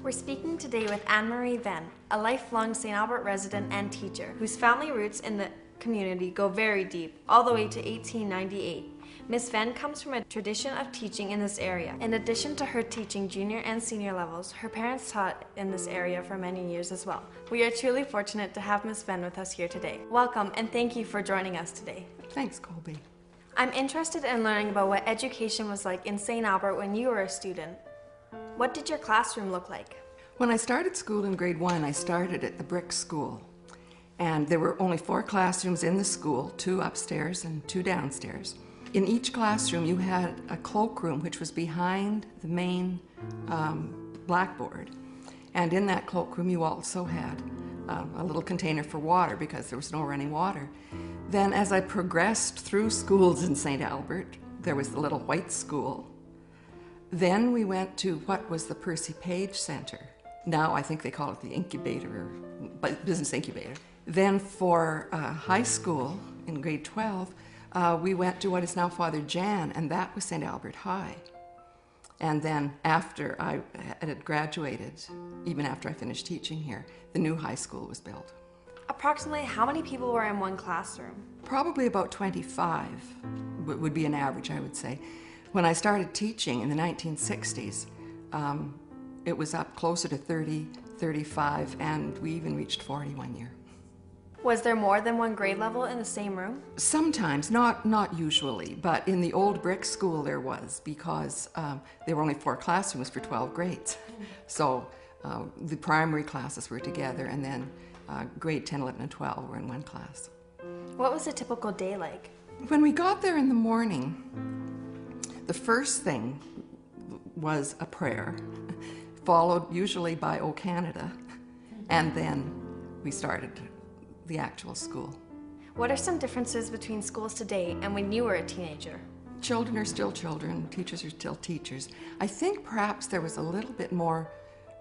We're speaking today with Anne-Marie Venne, a lifelong St. Albert resident and teacher whose family roots in the community go very deep, all the way to 1898. Miss Venne comes from a tradition of teaching in this area. In addition to her teaching junior and senior levels, her parents taught in this area for many years as well. We are truly fortunate to have Miss Venne with us here today. Welcome and thank you for joining us today. Thanks, Colby. I'm interested in learning about what education was like in St. Albert when you were a student. What did your classroom look like? When I started school in grade 1, I started at the brick school. And there were only 4 classrooms in the school, 2 upstairs and 2 downstairs. In each classroom you had a cloakroom which was behind the main blackboard. And in that cloakroom you also had a little container for water because there was no running water. Then as I progressed through schools in St. Albert, there was the little white school. Then we went to what was the Percy Page Center. Now I think they call it the incubator, business incubator. Then for high school in grade 12, we went to what is now Father Jan, and that was St. Albert High. And then after I had graduated, even after I finished teaching here, the new high school was built. Approximately how many people were in one classroom? Probably about 25 would be an average, I would say. When I started teaching in the 1960s, it was up closer to 30, 35, and we even reached 40 one year. Was there more than one grade level in the same room? Sometimes, not usually, but in the old brick school there was, because there were only 4 classrooms for 12 grades. So the primary classes were together, and then grade 10, 11, and 12 were in one class. What was a typical day like? When we got there in the morning, the first thing was a prayer, followed usually by O Canada, and then we started the actual school. What are some differences between schools today and when you were a teenager? Children are still children, teachers are still teachers. I think perhaps there was a little bit more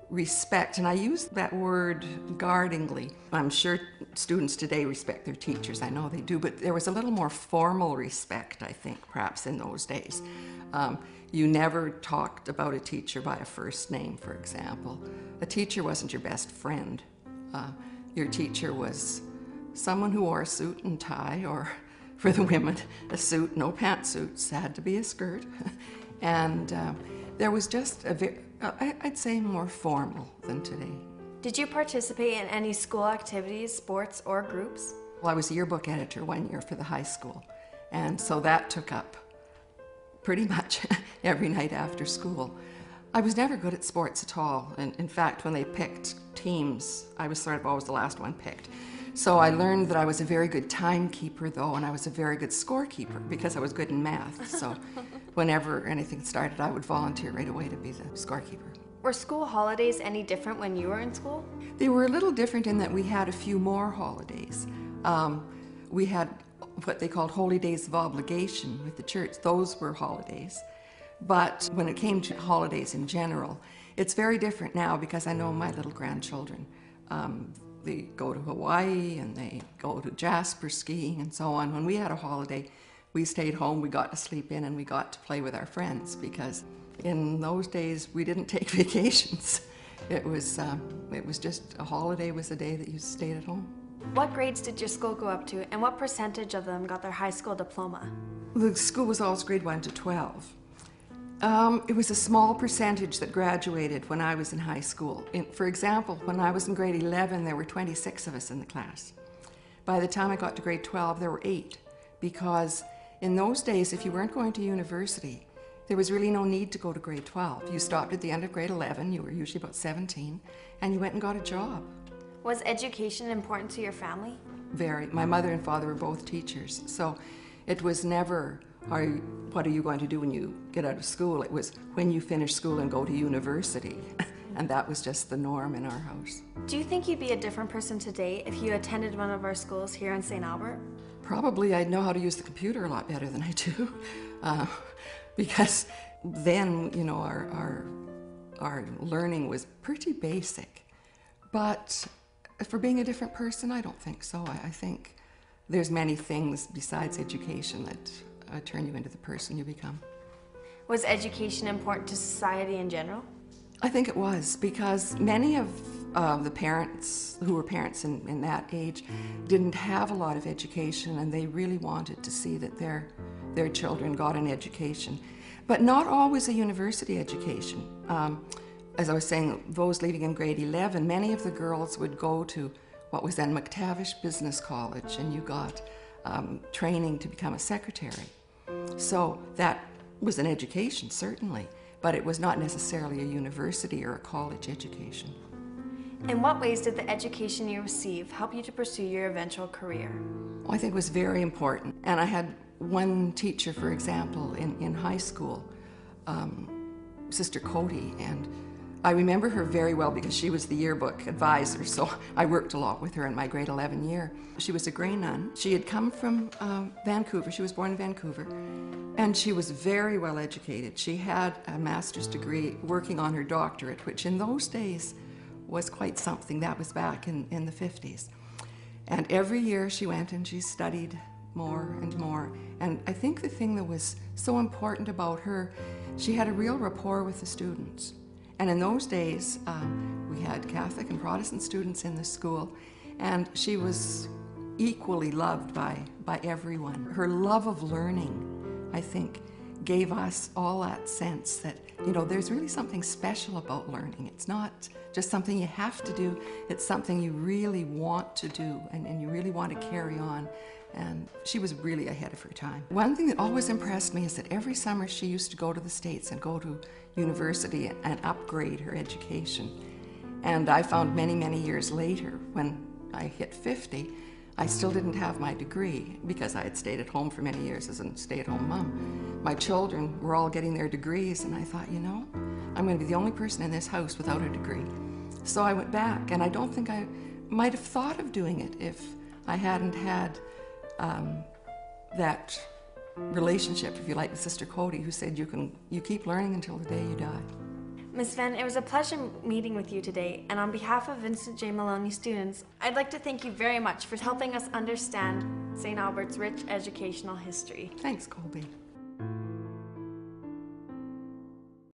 respect, and I use that word guardingly. I'm sure students today respect their teachers, I know they do, but there was a little more formal respect, I think, perhaps in those days. You never talked about a teacher by a first name, for example. A teacher wasn't your best friend. Your teacher was someone who wore a suit and tie, or for the women, a suit, no pantsuits, had to be a skirt. And there was just I'd say more formal than today. Did you participate in any school activities, sports, or groups? Well, I was a yearbook editor one year for the high school, and so that took up pretty much every night after school. I was never good at sports at all, and in fact, when they picked teams, I was sort of always the last one picked. So I learned that I was a very good timekeeper, though, and I was a very good scorekeeper because I was good in math. So whenever anything started, I would volunteer right away to be the scorekeeper. Were school holidays any different when you were in school? They were a little different in that we had a few more holidays. We had what they called holy days of obligation with the church. Those were holidays. But when it came to holidays in general, it's very different now because I know my little grandchildren. They go to Hawaii and they go to Jasper skiing and so on. When we had a holiday, we stayed home, we got to sleep in, and we got to play with our friends, because in those days we didn't take vacations. It was just a holiday was a day that you stayed at home. What grades did your school go up to, and what percentage of them got their high school diploma? The school was always grade 1 to 12. It was a small percentage that graduated when I was in high school. For example, when I was in grade 11, there were 26 of us in the class. By the time I got to grade 12, there were 8, because in those days, if you weren't going to university, there was really no need to go to grade 12. You stopped at the end of grade 11, you were usually about 17, and you went and got a job. Was education important to your family? Very. My mother and father were both teachers, so it was never, what are you going to do when you get out of school? It was when you finish school and go to university. And that was just the norm in our house. Do you think you'd be a different person today if you attended one of our schools here in St. Albert? Probably I'd know how to use the computer a lot better than I do. Because then, you know, our learning was pretty basic. But for being a different person, I don't think so. I think there's many things besides education that turn you into the person you become. Was education important to society in general? I think it was, because many of the parents who were parents in that age didn't have a lot of education, and they really wanted to see that their children got an education. But not always a university education. As I was saying, those leaving in grade 11, many of the girls would go to what was then McTavish Business College, and you got training to become a secretary. So that was an education, certainly, but it was not necessarily a university or a college education. In what ways did the education you received help you to pursue your eventual career? Well, I think it was very important. And I had one teacher, for example, in high school, Sister Cody, and I remember her very well because she was the yearbook advisor, so I worked a lot with her in my grade 11 year. She was a Grey nun. She had come from Vancouver. She was born in Vancouver, and she was very well educated. She had a master's degree working on her doctorate, which in those days was quite something. That was back in the 50s. And every year she went and she studied more and more. And I think the thing that was so important about her, she had a real rapport with the students. And in those days, we had Catholic and Protestant students in the school, and she was equally loved by everyone. Her love of learning, I think, gave us all that sense that, you know, there's really something special about learning. It's not just something you have to do, it's something you really want to do and you really want to carry on. And she was really ahead of her time. One thing that always impressed me is that every summer she used to go to the States and go to university and upgrade her education. And I found many, many years later, when I hit 50, I still didn't have my degree because I had stayed at home for many years as a stay-at-home mom. My children were all getting their degrees, and I thought, you know, I'm going to be the only person in this house without a degree. So I went back, and I don't think I might have thought of doing it if I hadn't had that relationship, if you like, with Sister Cody, who said you keep learning until the day you die. Ms. Venne, it was a pleasure meeting with you today, and on behalf of Vincent J. Maloney students, I'd like to thank you very much for helping us understand St. Albert's rich educational history. Thanks, Colby.